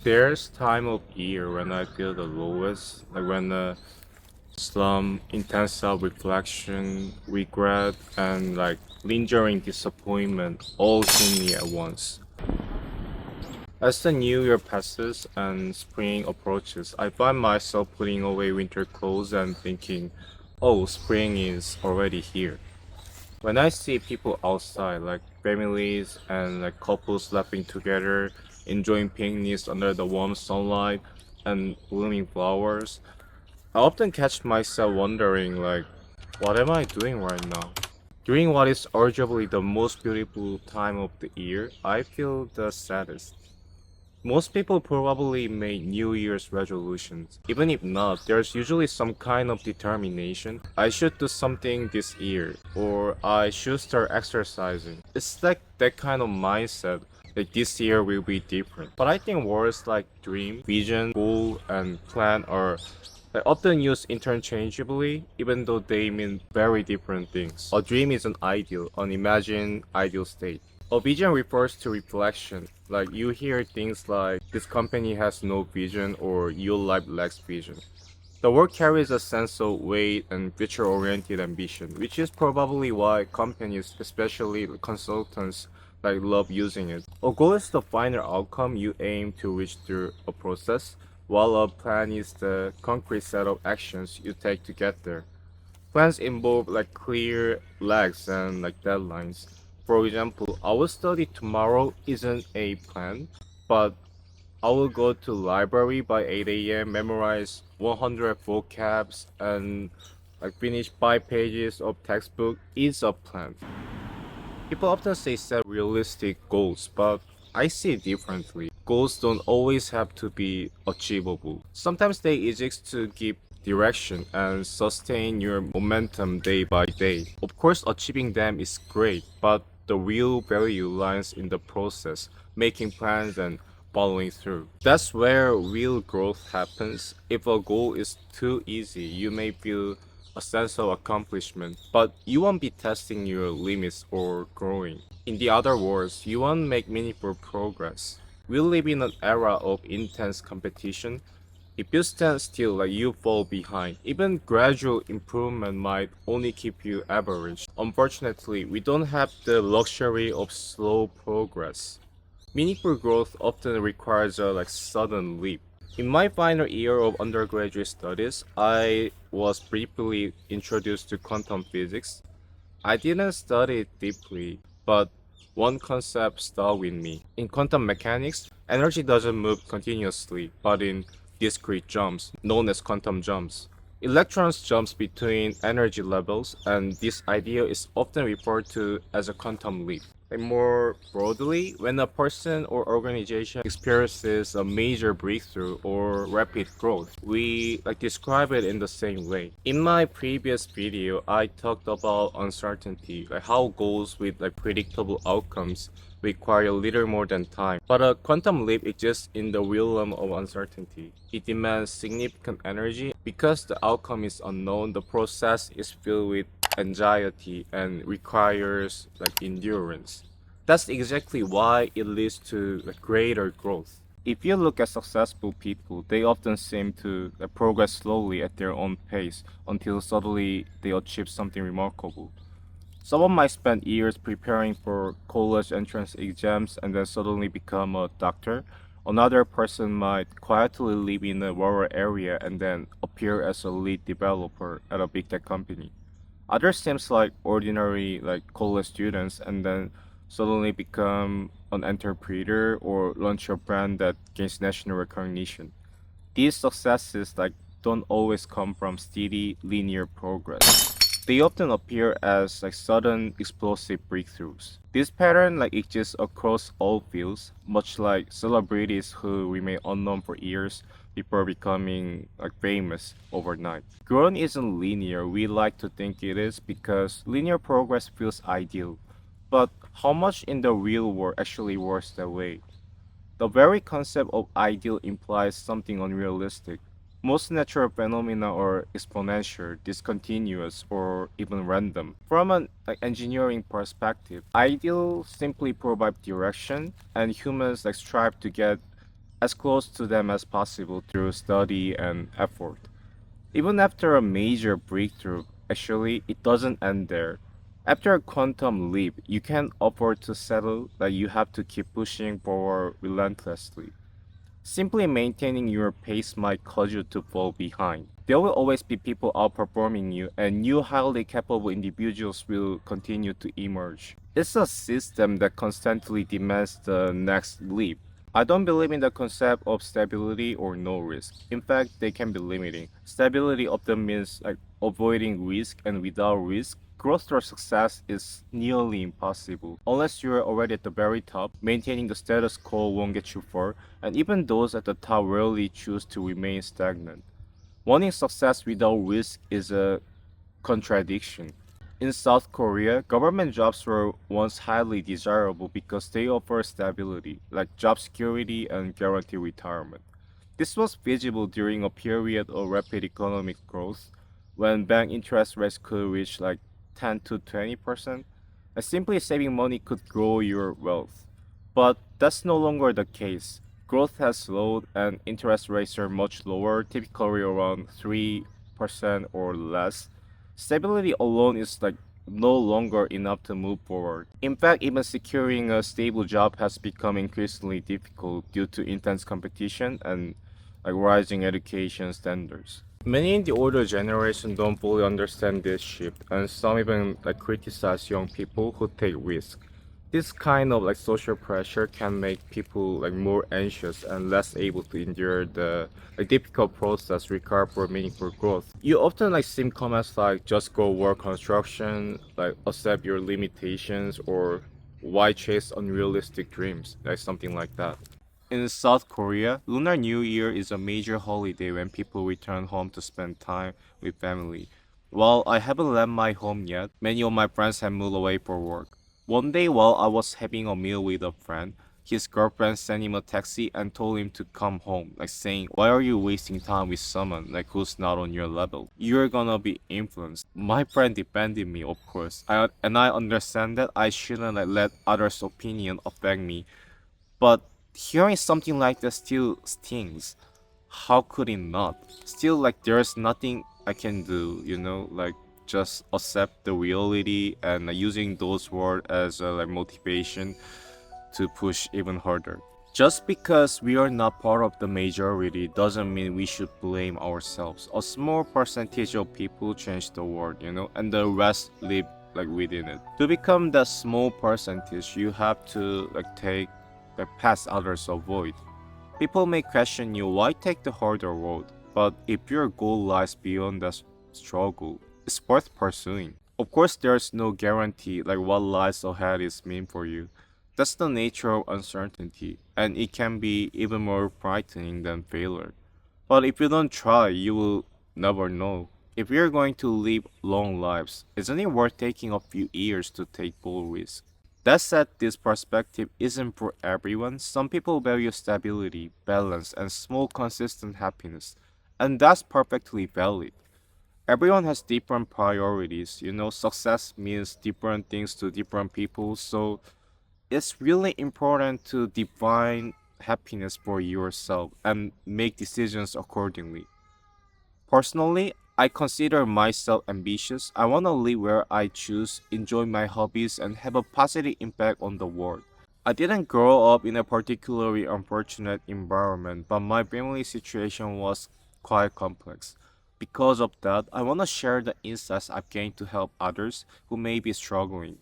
There's time of year when I feel the lowest, like when the slump, intense self-reflection, regret, and like lingering disappointment all hit me at once. As the new year passes and spring approaches, I find myself putting away winter clothes and thinking, oh, spring is already here. When I see people outside, like families and like couples laughing together, enjoying picnics under the warm sunlight and blooming flowers, I often catch myself wondering, like, what am I doing right now? During what is arguably the most beautiful time of the year, I feel the saddest. Most people probably make New Year's resolutions. Even if not, there's usually some kind of determination. I should do something this year, or I should start exercising. It's like that kind of mindset. Like this year will be different. But I think words like dream, vision, goal, and plan are often used interchangeably, even though they mean very different things. A dream is an ideal, an imagined ideal state. A vision refers to reflection. Like you hear things like this company has no vision or your life lacks vision. The word carries a sense of weight and future-oriented ambition, which is probably why companies, especially consultants, like love using it. A goal is the final outcome you aim to reach through a process, while a plan is the concrete set of actions you take to get there. Plans involve like clear legs and like deadlines. For example, I will study tomorrow isn't a plan, but I will go to library by 8 a.m., memorize 100 vocabs, and like finish 5 pages of textbook is a plan. People often say set realistic goals, but I see it differently. Goals don't always have to be achievable. Sometimes they exist to give direction and sustain your momentum day by day. Of course, achieving them is great, but the real value lies in the process, making plans and following through. That's where real growth happens. If a goal is too easy, you may feel a sense of accomplishment, but you won't be testing your limits or growing. In the other words, you won't make meaningful progress. We live in an era of intense competition. If you stand still, like you fall behind. Even gradual improvement might only keep you average. Unfortunately, we don't have the luxury of slow progress. Meaningful growth often requires a like sudden leap. In my final year of undergraduate studies, I was briefly introduced to quantum physics. I didn't study it deeply, but one concept stuck with me. In quantum mechanics, energy doesn't move continuously, but in discrete jumps, known as quantum jumps. Electrons jumps between energy levels, and this idea is often referred to as a quantum leap. And more broadly, when a person or organization experiences a major breakthrough or rapid growth, we like describe it in the same way. In my previous video, I talked about uncertainty, like how goals with like predictable outcomes require little more than time. But a quantum leap exists in the realm of uncertainty. It demands significant energy. Because the outcome is unknown, the process is filled with anxiety and requires like endurance. That's exactly why it leads to like, greater growth. If you look at successful people, they often seem to progress slowly at their own pace until suddenly they achieve something remarkable. Someone might spend years preparing for college entrance exams and then suddenly become a doctor. Another person might quietly live in a rural area and then appear as a lead developer at a big tech company. Others seems like ordinary like college students and then suddenly become an entrepreneur or launch a brand that gains national recognition. These successes like don't always come from steady linear progress. They often appear as like sudden explosive breakthroughs. This pattern like exists across all fields, much like celebrities who remain unknown for years before becoming like famous overnight. Growth isn't linear. We like to think it is because linear progress feels ideal. But how much in the real world actually works that way? The very concept of ideal implies something unrealistic. Most natural phenomena are exponential, discontinuous, or even random. From an engineering perspective, ideal simply provide direction, and humans strive to get as close to them as possible through study and effort. Even after a major breakthrough, actually, it doesn't end there. After a quantum leap, you can't afford to settle that you have to keep pushing forward relentlessly. Simply maintaining your pace might cause you to fall behind. There will always be people outperforming you, and new highly capable individuals will continue to emerge. It's a system that constantly demands the next leap. I don't believe in the concept of stability or no risk. In fact, they can be limiting. Stability often means like avoiding risk, and without risk, growth or success is nearly impossible. Unless you're already at the very top, maintaining the status quo won't get you far, and even those at the top rarely choose to remain stagnant. Wanting success without risk is a contradiction. In South Korea, government jobs were once highly desirable because they offer stability, like job security and guaranteed retirement. This was feasible during a period of rapid economic growth when bank interest rates could reach like 10 to 20%. And simply saving money could grow your wealth. But that's no longer the case. Growth has slowed and interest rates are much lower, typically around 3% or less. Stability alone is like no longer enough to move forward. In fact, even securing a stable job has become increasingly difficult due to intense competition and like rising education standards. Many in the older generation don't fully understand this shift, and some even like criticize young people who take risks. This kind of like social pressure can make people like more anxious and less able to endure the like difficult process required for meaningful growth. You often like see comments like just go work construction, like accept your limitations, or why chase unrealistic dreams, like something like that. In South Korea, Lunar New Year is a major holiday when people return home to spend time with family. While I haven't left my home yet, many of my friends have moved away for work. One day while I was having a meal with a friend, his girlfriend sent him a taxi and told him to come home, like saying, "Why are you wasting time with someone like who's not on your level? You're gonna be influenced." My friend defended me, of course, and I understand that I shouldn't like let others' opinion affect me, but hearing something like that still stings. How could it not? Still, like, there's nothing I can do, like, just accept the reality and using those words as like motivation to push even harder. Just because we are not part of the majority doesn't mean we should blame ourselves. A small percentage of people change the world, and the rest live like within it. To become that small percentage, you have to like take the path others avoid. People may question you why take the harder road, but if your goal lies beyond that struggle, it's worth pursuing. Of course, there's no guarantee like what lies ahead is meant for you. That's the nature of uncertainty, and it can be even more frightening than failure. But if you don't try, you will never know. If you're going to live long lives, isn't it worth taking a few years to take bold risks? That said, this perspective isn't for everyone. Some people value stability, balance, and small consistent happiness, and that's perfectly valid. Everyone has different priorities. Success means different things to different people, so it's really important to define happiness for yourself and make decisions accordingly. Personally, I consider myself ambitious. I want to live where I choose, enjoy my hobbies, and have a positive impact on the world. I didn't grow up in a particularly unfortunate environment, but my family situation was quite complex. Because of that, I want to share the insights I've gained to help others who may be struggling.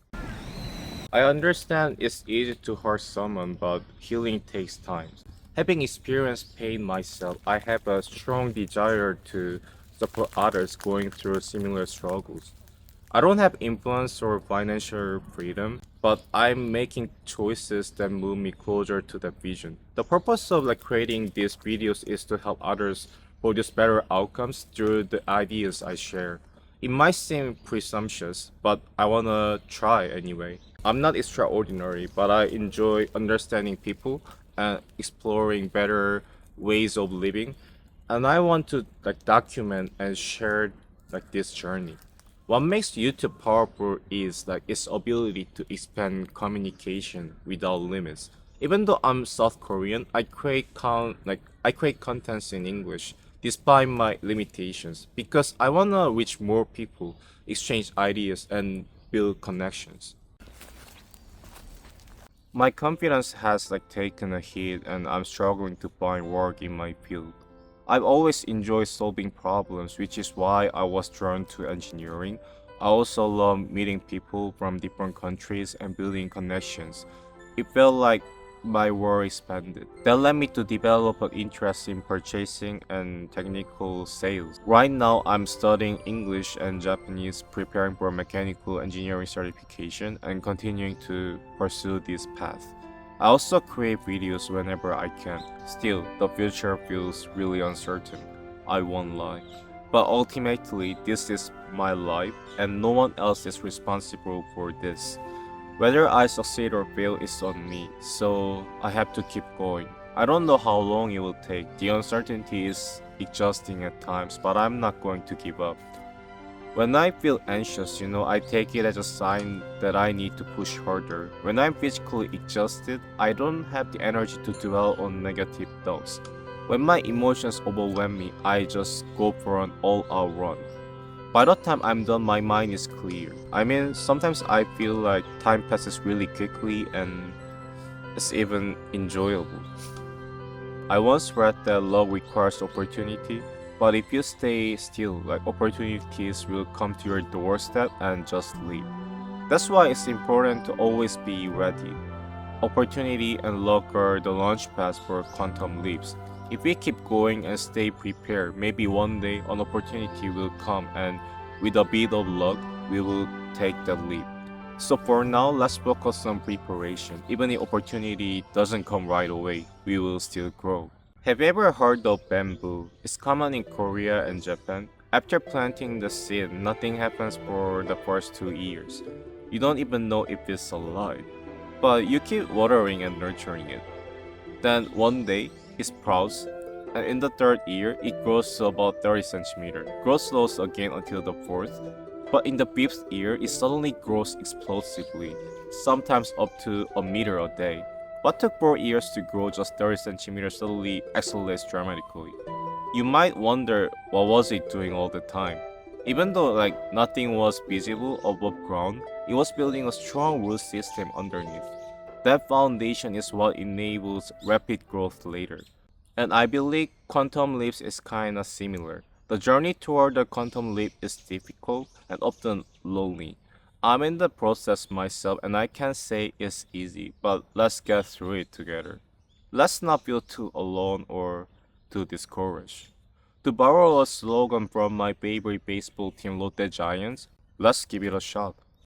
I understand it's easy to hurt someone, but healing takes time. Having experienced pain myself, I have a strong desire to support others going through similar struggles. I don't have influence or financial freedom, but I'm making choices that move me closer to that vision. The purpose of like creating these videos is to help others produce better outcomes through the ideas I share. It might seem presumptuous, but I wanna try anyway. I'm not extraordinary, but I enjoy understanding people and exploring better ways of living. And I want to like document and share like this journey. What makes YouTube powerful is like its ability to expand communication without limits. Even though I'm South Korean, I create contents in English despite my limitations because I wanna reach more people, exchange ideas, and build connections. My confidence has taken a hit and I'm struggling to find work in my field. I've always enjoyed solving problems, which is why I was drawn to engineering. I also love meeting people from different countries and building connections. It felt like my world expanded. That led me to develop an interest in purchasing and technical sales. Right now, I'm studying English and Japanese, preparing for a mechanical engineering certification, and continuing to pursue this path. I also create videos whenever I can. Still, the future feels really uncertain. I won't lie. But ultimately, this is my life, and no one else is responsible for this. Whether I succeed or fail is on me, so I have to keep going. I don't know how long it will take. The uncertainty is exhausting at times, but I'm not going to give up. When I feel anxious, I take it as a sign that I need to push harder. When I'm physically exhausted, I don't have the energy to dwell on negative thoughts. When my emotions overwhelm me, I just go for an all-out run. By the time I'm done, my mind is clear. I mean, sometimes I feel like time passes really quickly and it's even enjoyable. I once read that love requires opportunity, but if you stay still, opportunities will come to your doorstep and just leave. That's why it's important to always be ready. Opportunity and luck are the launch pads for quantum leaps. If we keep going and stay prepared, maybe one day an opportunity will come and with a bit of luck, we will take that leap. So for now, let's focus on preparation. Even if opportunity doesn't come right away, we will still grow. Have you ever heard of bamboo? It's common in Korea and Japan. After planting the seed, nothing happens for the first 2 years. You don't even know if it's alive. But you keep watering and nurturing it. Then one day, it sprouts, and in the third year, it grows to about 30 centimeters. Grows slows again until the fourth, but in the fifth year, it suddenly grows explosively, sometimes up to a meter a day. What took 4 years to grow just 30 centimeters suddenly accelerates dramatically. You might wonder what was it doing all the time. Even though nothing was visible above ground, it was building a strong root system underneath. That foundation is what enables rapid growth later. And I believe quantum leaps is kinda similar. The journey toward the quantum leap is difficult and often lonely. I'm in the process myself and I can't say it's easy, but let's get through it together. Let's not feel too alone or too discouraged. To borrow a slogan from my favorite baseball team, Lotte Giants, let's give it a shot.